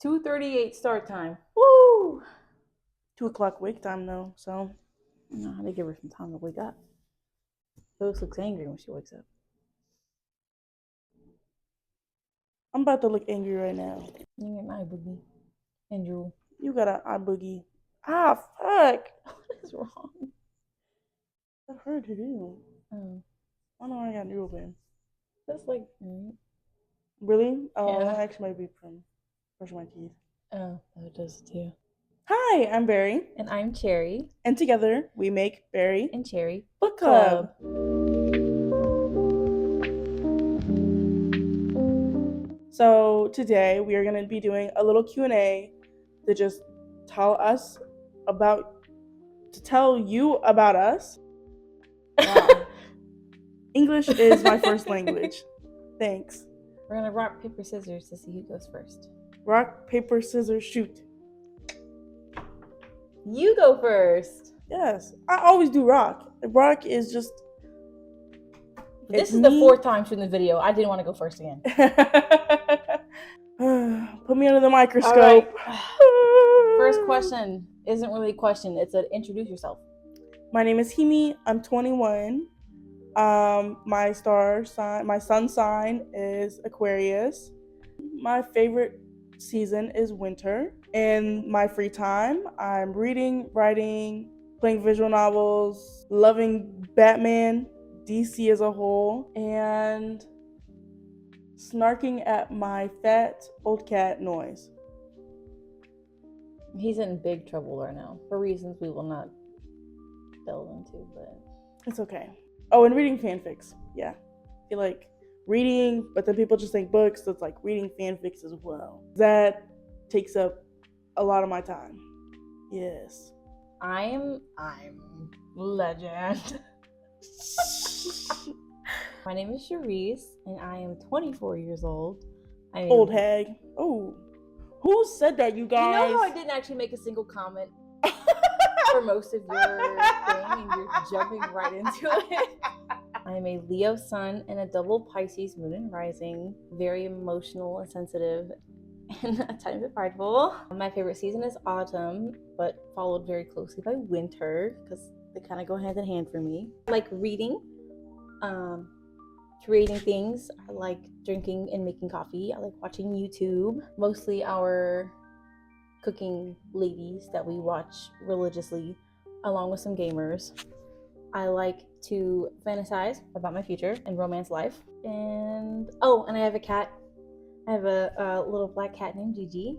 2:38 start time. Woo! 2 o'clock wake time though, so I don't know how to give her some time to wake up. Rose looks angry when she wakes up. I'm about to look angry right now. You get my boogie. Andrew. You got an eye boogie. Ah, fuck. What is wrong? That hurt to do. Oh, I know I got drool in. that's like, right? Really? Oh, Yeah. that actually might be from brushing my teeth. Oh, that does it too. Hi, I'm Berry. And I'm Cherry. And together we make Berry And Cherry Book Club. So today we are going to be doing a little Q&A to just tell you about us. Wow. English is my first language. Thanks. We're gonna rock, paper, scissors to see who goes first. Rock, paper, scissors, shoot. You go first. Yes, I always do rock. Rock is just... This is the 4th time shooting the video. I didn't want to go first again. Put me under the microscope. Right. First question isn't really a question. It's a introduce yourself. My name is Himi. I'm 21. My sun sign is Aquarius. My favorite season is winter. In my free time, I'm reading, writing, playing visual novels, loving Batman, DC as a whole, and snarking at my fat old cat Noise. He's in big trouble right now for reasons we will not delve into, but it's okay. Oh, and reading fanfics. Yeah. I feel like reading, but then people just think books, so it's like reading fanfics as well. That takes up a lot of my time. Yes. I'm legend. My name is Charisse, and I am 24 years old. Old hag. Oh, who said that, you guys? You know how I didn't actually make a single comment for most of your thing, and you're jumping right into it. I am a Leo sun and a double Pisces moon and rising, very emotional and sensitive, and a tiny bit prideful. My favorite season is autumn, but followed very closely by winter, because they kind of go hand in hand for me. I like reading, creating things. I like drinking and making coffee. I like watching YouTube, mostly our cooking ladies that we watch religiously, along with some gamers. I like to fantasize about my future and romance life. And I have a cat. I have a little black cat named Gigi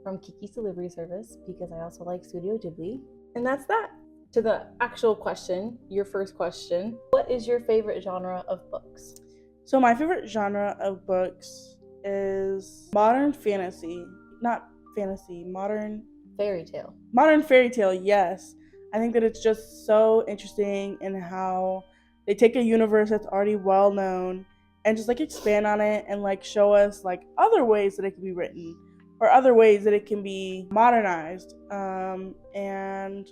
from Kiki's Delivery Service, because I also like Studio Ghibli. And that's that. To the actual question, your first question, what is your favorite genre of books? So my favorite genre of books is modern fantasy. Not fantasy, modern fairy tale. Modern fairy tale, yes. I think that it's just so interesting in how they take a universe that's already well known and just like expand on it and like show us like other ways that it can be written or other ways that it can be modernized. And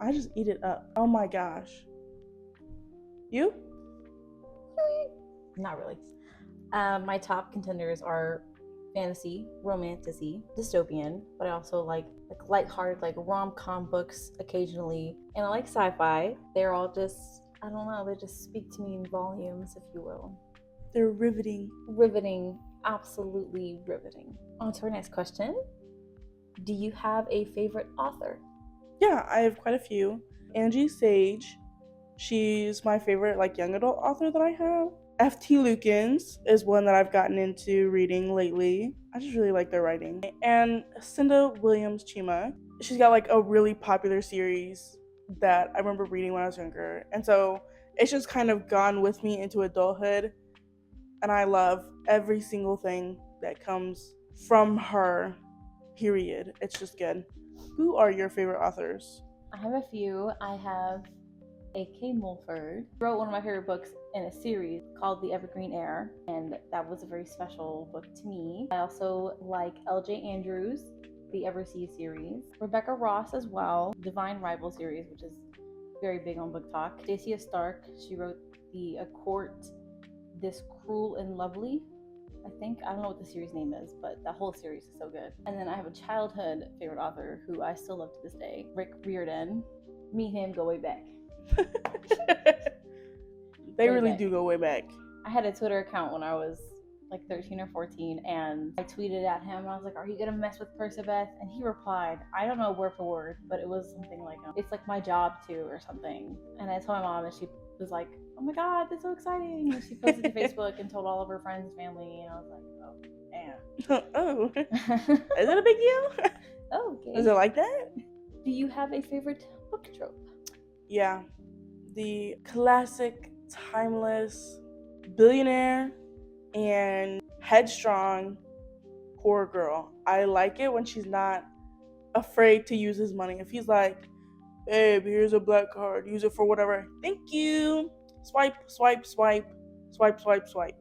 I just eat it up. Oh my gosh. You? Not really. My top contenders are fantasy, romantasy, dystopian, but I also like lighthearted, like rom-com books occasionally, and I like sci-fi. They're all just, I don't know, they just speak to me in volumes, if you will. They're riveting. Riveting, absolutely riveting. On to our next question. Do you have a favorite author? Yeah, I have quite a few. Angie Sage, she's my favorite like young adult author that I have. F.T. Lukens is one that I've gotten into reading lately. I just really like their writing. And Cinda Williams Chima, she's got like a really popular series that I remember reading when I was younger. And so it's just kind of gone with me into adulthood. And I love every single thing that comes from her, period. It's just good. Who are your favorite authors? I have a few. I have A.K. Mulford. He wrote one of my favorite books in a series called The Evergreen Heir, and that was a very special book to me. I also like L.J. Andrews, the Everseas series. Rebecca Ross as well, Divine Rival series, which is very big on Book Talk. Dacia Stark, she wrote the A Court, This Cruel and Lovely I think, I don't know what the series name is, but that whole series is so good. And then I have a childhood favorite author who I still love to this day, Rick Riordan. Me and him go way back. They really do go way back. I had a Twitter account when I was like 13 or 14, and I tweeted at him. I was like, "Are you gonna mess with Percabeth?" And he replied, I don't know word for word, but it was something like, "It's like my job too," or something. And I told my mom, and she was like, "Oh my god, that's so exciting!" And she posted to Facebook and told all of her friends and family. And I was like, "Oh, damn." Oh, is it a big deal? Oh, okay. Is it like that? Do you have a favorite book trope? Yeah, the classic, timeless billionaire and headstrong poor girl. I like it when she's not afraid to use his money. If he's like, "Babe, here's a black card, use it for whatever," "Thank you," swipe, swipe, swipe, swipe, swipe, swipe.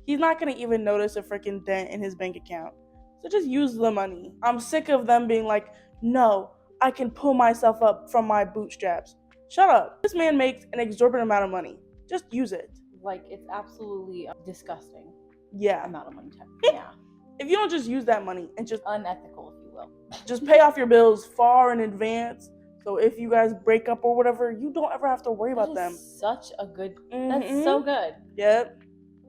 He's not gonna even notice a freaking dent in his bank account. So just use the money. I'm sick of them being like, "No, I can pull myself up from my bootstraps." Shut up. This man makes an exorbitant amount of money. Just use it. Like, it's absolutely disgusting Yeah. amount of money. Yeah. If you don't just use that money and just Unethical, if you will. just pay off your bills far in advance, so if you guys break up or whatever, you don't ever have to worry about them. Such a good. That's so good. Yep.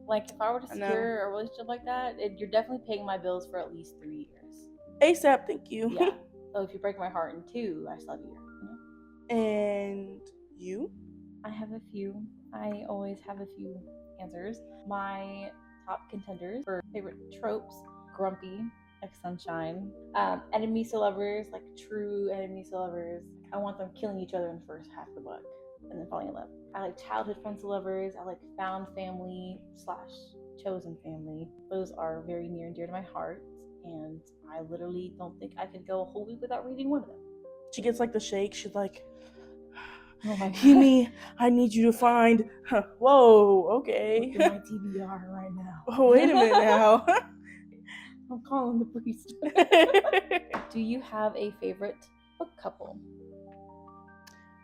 Like, if I were to secure a relationship like that, you're definitely paying my bills for at least 3 years. ASAP, thank you. Yeah. So if you break my heart in 2, I still have you. And you? I have a few. I always have a few answers. My top contenders for favorite tropes: grumpy, ex-sunshine, enemies to lovers, like true enemies to lovers. I want them killing each other in the first half of the book and then falling in love. I like childhood friends to lovers. I like found family / chosen family. Those are very near and dear to my heart, and I literally don't think I could go a whole week without reading one of them. She gets like the shake. She's like, "Oh my Kimi, I need you to find. Whoa, okay. Look at my TBR right now. Oh, wait a minute now. I'm calling the priest." Do you have a favorite book couple?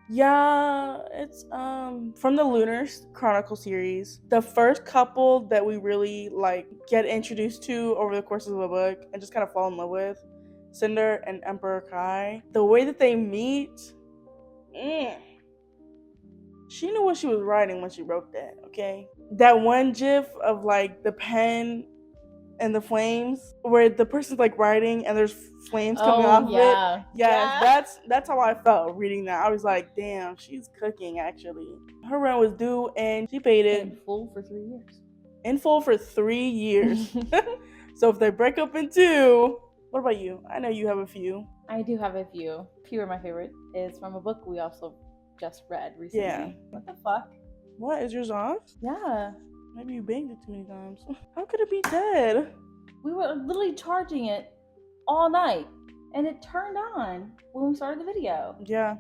Yeah, it's from the Lunar Chronicle series. The first couple that we really like get introduced to over the course of the book and just kind of fall in love with, Cinder and Emperor Kai. The way that they meet, she knew what she was writing when she wrote that, okay? That one gif of like the pen and the flames where the person's like writing and there's flames coming off of it. Yes, that's how I felt reading that. I was like, damn, she's cooking actually. Her rent was due and she paid it. In full for 3 years. In full for 3 years. So if they break up in 2, what about you? I know you have a few. I do have a few. A few are my favorite. Is from a book we also just read recently. Yeah. What the fuck? What, is yours off? Yeah. Maybe you banged it too many times. How could it be dead? We were literally charging it all night, and it turned on when we started the video. Yeah.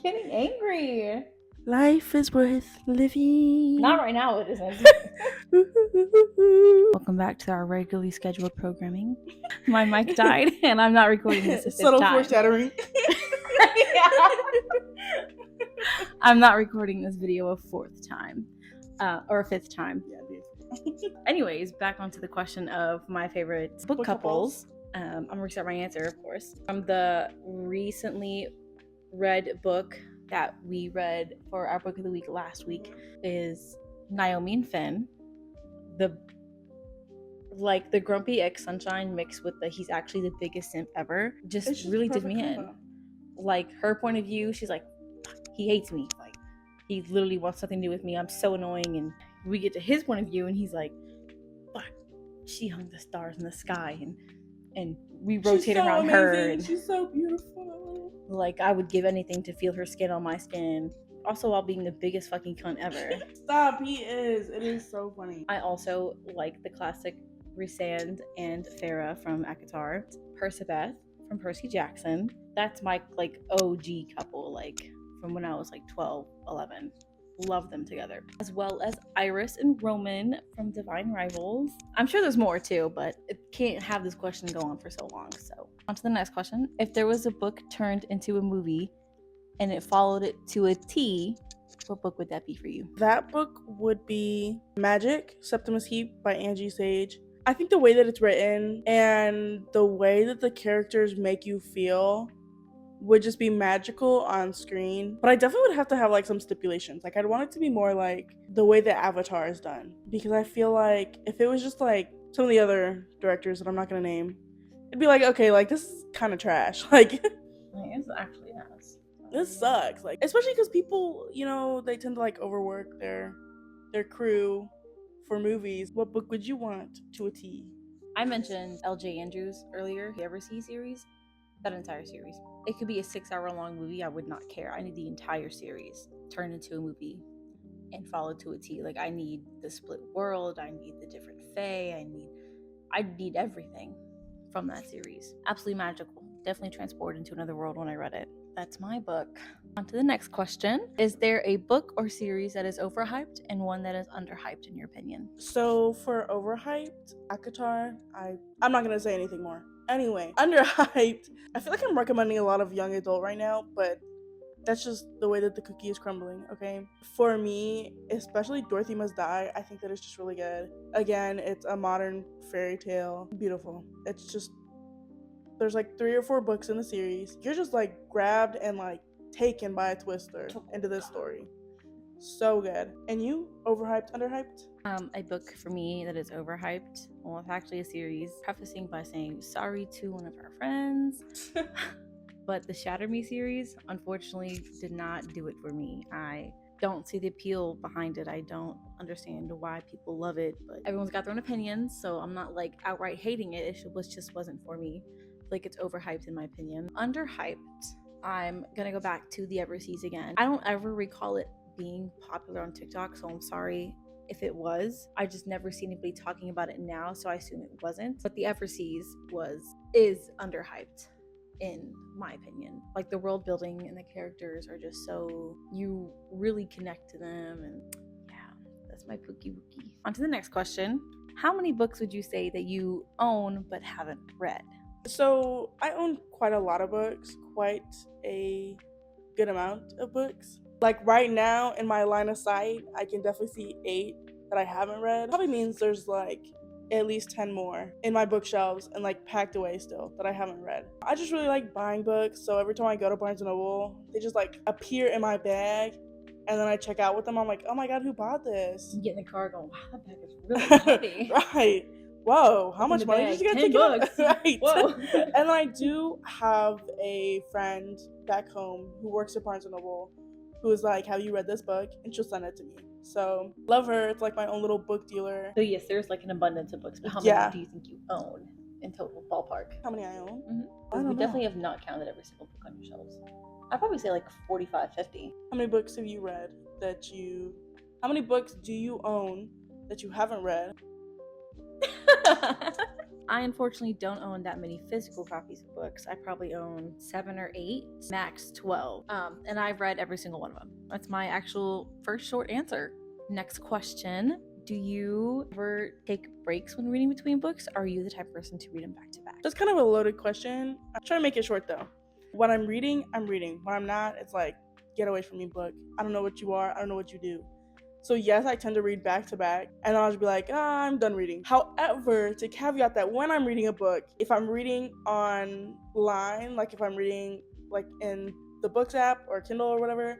Getting angry. Life is worth living. Not right now, it isn't. Welcome back to our regularly scheduled programming. My mic died, and I'm not recording this a fifth Subtle time. foreshadowing. I'm not recording this video a 4th time. Or a 5th time. Yeah, Anyways, back onto the question of my favorite book couples. I'm gonna restart my answer, of course. From the recently read book that we read for our book of the week last week is Naomi and Finn. The grumpy ex-sunshine mixed with the he's actually the biggest simp ever just really did me in. Like, her point of view, she's like, he hates me. Like, he literally wants something to do with me. I'm so annoying. And we get to his point of view, and he's like, fuck, she hung the stars in the sky, and we rotate around her. And she's so beautiful. Like, I would give anything to feel her skin on my skin. Also, while being the biggest fucking cunt ever. Stop, he is. It is so funny. I also like the classic Rhysand and Farah from ACOTAR. Percabeth from Percy Jackson. That's my like OG couple, like from when I was like 12, 11. Love them together. As well as Iris and Roman from Divine Rivals. I'm sure there's more too, but it can't have this question go on for so long. So on to the next question. If there was a book turned into a movie and it followed it to a T, What book would that be for you? That book would be Magic, Septimus Heap by Angie Sage. I think the way that it's written and the way that the characters make you feel would just be magical on screen. But I definitely would have to have like some stipulations. Like I'd want it to be more like the way that Avatar is done. Because I feel like if it was just like some of the other directors that I'm not gonna name, it'd be like, okay, like this is kind of trash. Like It's actually yes. this sucks. Like especially because people, they tend to like overwork their crew for movies. What book would you want to a T? I mentioned L.J. Andrews earlier, the Eversea series. That entire series. It could be a 6-hour-long movie. I would not care. I need the entire series turned into a movie and followed to a T. Like I need the split world. I need the different fae. I need everything from that series. Absolutely magical. Definitely transported into another world when I read it. That's my book. On to the next question. Is there a book or series that is overhyped and one that is underhyped in your opinion? So for overhyped, Akatar, I'm not gonna say anything more. Anyway, underhyped. I feel like I'm recommending a lot of young adult right now, but that's just the way that the cookie is crumbling, okay? For me, especially Dorothy Must Die, I think that it's just really good. Again, it's a modern fairy tale. Beautiful. It's just, there's like 3 or 4 books in the series. You're just like grabbed and like taken by a twister into this story. So good. And you? Overhyped, underhyped? A book for me that is overhyped. Well, it's actually a series. Prefacing by saying sorry to one of our friends. But the Shatter Me series, unfortunately, did not do it for me. I don't see the appeal behind it. I don't understand why people love it, but everyone's got their own opinions, so I'm not like outright hating it. It just wasn't for me. Like it's overhyped in my opinion. Underhyped. I'm gonna go back to the Everseas again. I don't ever recall it being popular on TikTok, so I'm sorry if it was. I just never see anybody talking about it now, so I assume it wasn't. But the Everseas is underhyped in my opinion. Like the world building and the characters are just so, you really connect to them, and yeah, that's my pookie wookie. On to the next question. How many books would you say that you own but haven't read? So I own quite a lot of books, quite a good amount of books. Like right now in my line of sight, I can definitely see 8 that I haven't read. Probably means there's like at least 10 more in my bookshelves and like packed away still that I haven't read. I just really like buying books, so every time I go to Barnes & Noble, they just like appear in my bag, and then I check out with them. I'm like, oh my god, who bought this? You get in the car going, wow, that bag is really heavy. Right. Whoa, how much money did you get to books. Right. Whoa. And I do have a friend back home who works at Barnes & Noble who is like, have you read this book? And she'll send it to me. So love her. It's like my own little book dealer. So yes, there's like an abundance of books, but how Yeah. many do you think you own in total ballpark? How many I own? Mm-hmm. I don't know. Definitely have not counted every single book on your shelves. I'd probably say like 45, 50. How many books have you read how many books do you own that you haven't read? I unfortunately don't own that many physical copies of books. I probably own 7 or 8, max 12. And I've read every single one of them. That's my actual first short answer. Next question. Do you ever take breaks when reading between books? Or are you the type of person to read them back to back? That's kind of a loaded question. I'm trying to make it short though. When I'm reading, I'm reading. When I'm not, it's like, get away from me, book. I don't know what you are. I don't know what you do. So yes, I tend to read back to back, and I'll just be like, I'm done reading. However, to caveat that, when I'm reading a book, if I'm reading online, like if I'm reading like in the Books app or Kindle or whatever,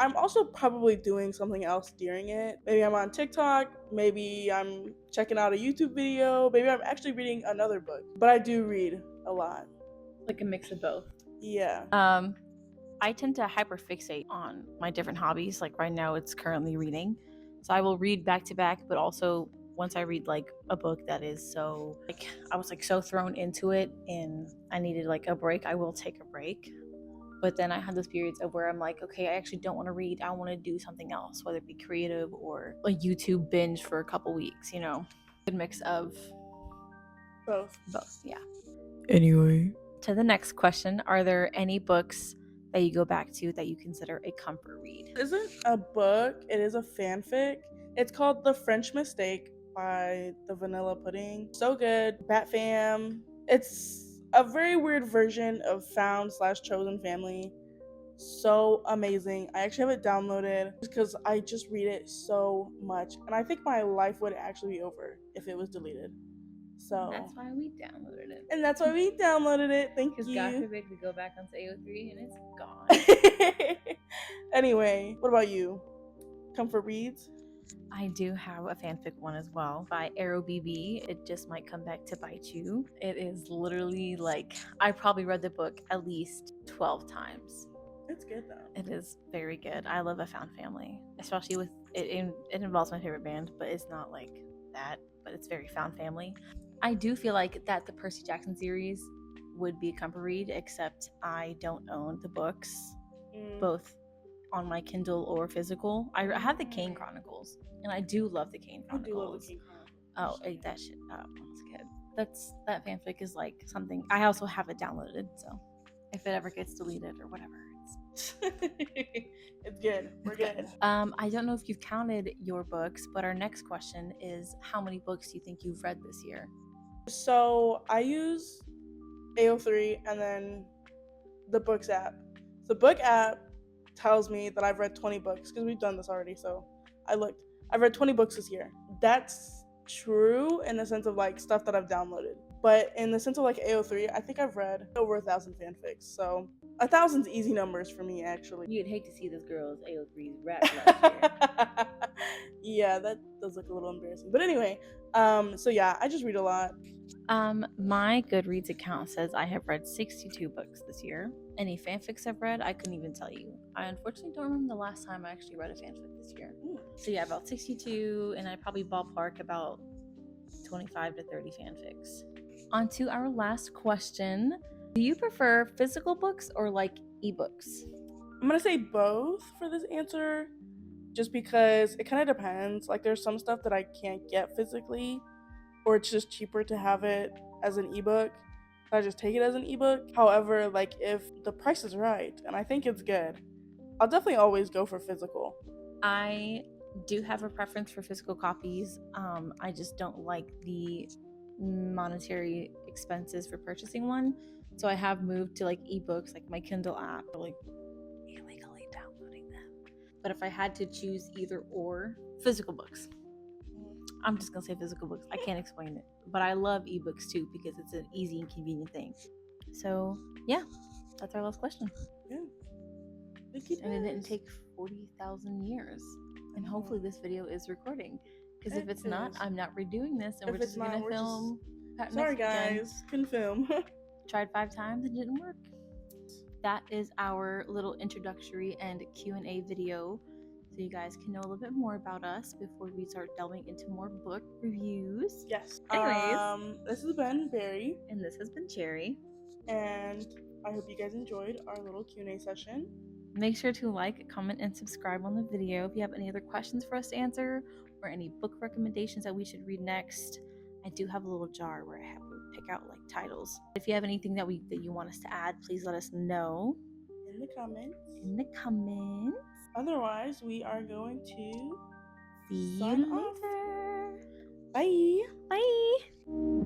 I'm also probably doing something else during it. Maybe I'm on TikTok, maybe I'm checking out a YouTube video, maybe I'm actually reading another book. But I do read a lot. Like a mix of both. Yeah. I tend to hyperfixate on my different hobbies. Like right now it's currently reading. So I will read back to back, but also once I read like a book that is so like I was like so thrown into it and I needed like a break, I will take a break. But then I have those periods of where I'm like, okay, I actually don't want to read. I want to do something else, whether it be creative or a YouTube binge for a couple weeks, Good mix of Both, yeah. Anyway. To the next question, are there any books that you go back to that you consider a comfort read? It isn't a book, it is a fanfic. It's called The French Mistake by the Vanilla Pudding. So good. Bat Fam. It's a very weird version of Found/Chosen Family. so amazing. I actually have it downloaded because I just read it so much, and I think my life would actually be over if it was deleted. So That's why we downloaded it. And that's why we downloaded it. Thank Because God you. forbid we go back onto AO3 and it's gone. Anyway, what about you? Comfort reads? I do have a fanfic one as well by BB. It just might come back to bite you. It is literally like, I probably read the book at least 12 times. It's good though. It is very good. I love a found family, especially with it. It involves my favorite band, but it's not like that. But it's very found family. I do feel like that the Percy Jackson series would be a comfort read, except I don't own the books, both on my Kindle or physical. I have the Kane Chronicles, and I do love the Kane Chronicles. I do love the Kane Chronicles. Oh, that shit. Oh, it's good. That fanfic is like something. I also have it downloaded, so if it ever gets deleted or whatever, it's it's good. We're good. I don't know if you've counted your books, but our next question is, how many books do you think you've read this year? So I use AO3 and then the books app. The book app tells me that I've read 20 books because we've done this already. So I looked. I've read 20 books this year. That's true in the sense of like stuff that I've downloaded. But in the sense of like AO3, I think I've read over 1,000 fanfics. So 1,000's easy numbers for me, actually. You'd hate to see this girl's AO3's rap last year. Yeah, that does look a little embarrassing. But anyway, so yeah, I just read a lot. My Goodreads account says I have read 62 books this year. Any fanfics I've read, I couldn't even tell you. I unfortunately don't remember the last time I actually read a fanfic this year. So yeah, about 62, and I probably ballpark about 25 to 30 fanfics. On to our last question. Do you prefer physical books or like ebooks? I'm gonna say both for this answer, just because it kind of depends. Like there's some stuff that I can't get physically, or it's just cheaper to have it as an ebook. I just take it as an ebook. However, like if the price is right and I think it's good, I'll definitely always go for physical. I do have a preference for physical copies. I just don't like the monetary expenses for purchasing one. So I have moved to like ebooks, like my Kindle app, or like illegally downloading them. But if I had to choose either or, physical books. I'm just gonna say physical books. I can't explain it, but I love ebooks too because it's an easy and convenient thing. So yeah, that's our last question. Yeah. And it didn't take 40,000 years. And hopefully this video is recording. Because if it's not, I'm not redoing this, and we're just gonna film. Sorry guys, couldn't film. Tried 5 times, it didn't work. That is our little introductory and Q&A video, so you guys can know a little bit more about us before we start delving into more book reviews. Yes. Anyways, this has been Berry, and this has been Cherry, and I hope you guys enjoyed our little Q&A session. Make sure to like, comment, and subscribe on the video. If you have any other questions for us to answer or any book recommendations that we should read next, I do have a little jar where I have to pick out like titles. If you have anything that you want us to add, please let us know in the comments. Otherwise, we are going to see you later. Bye. Bye.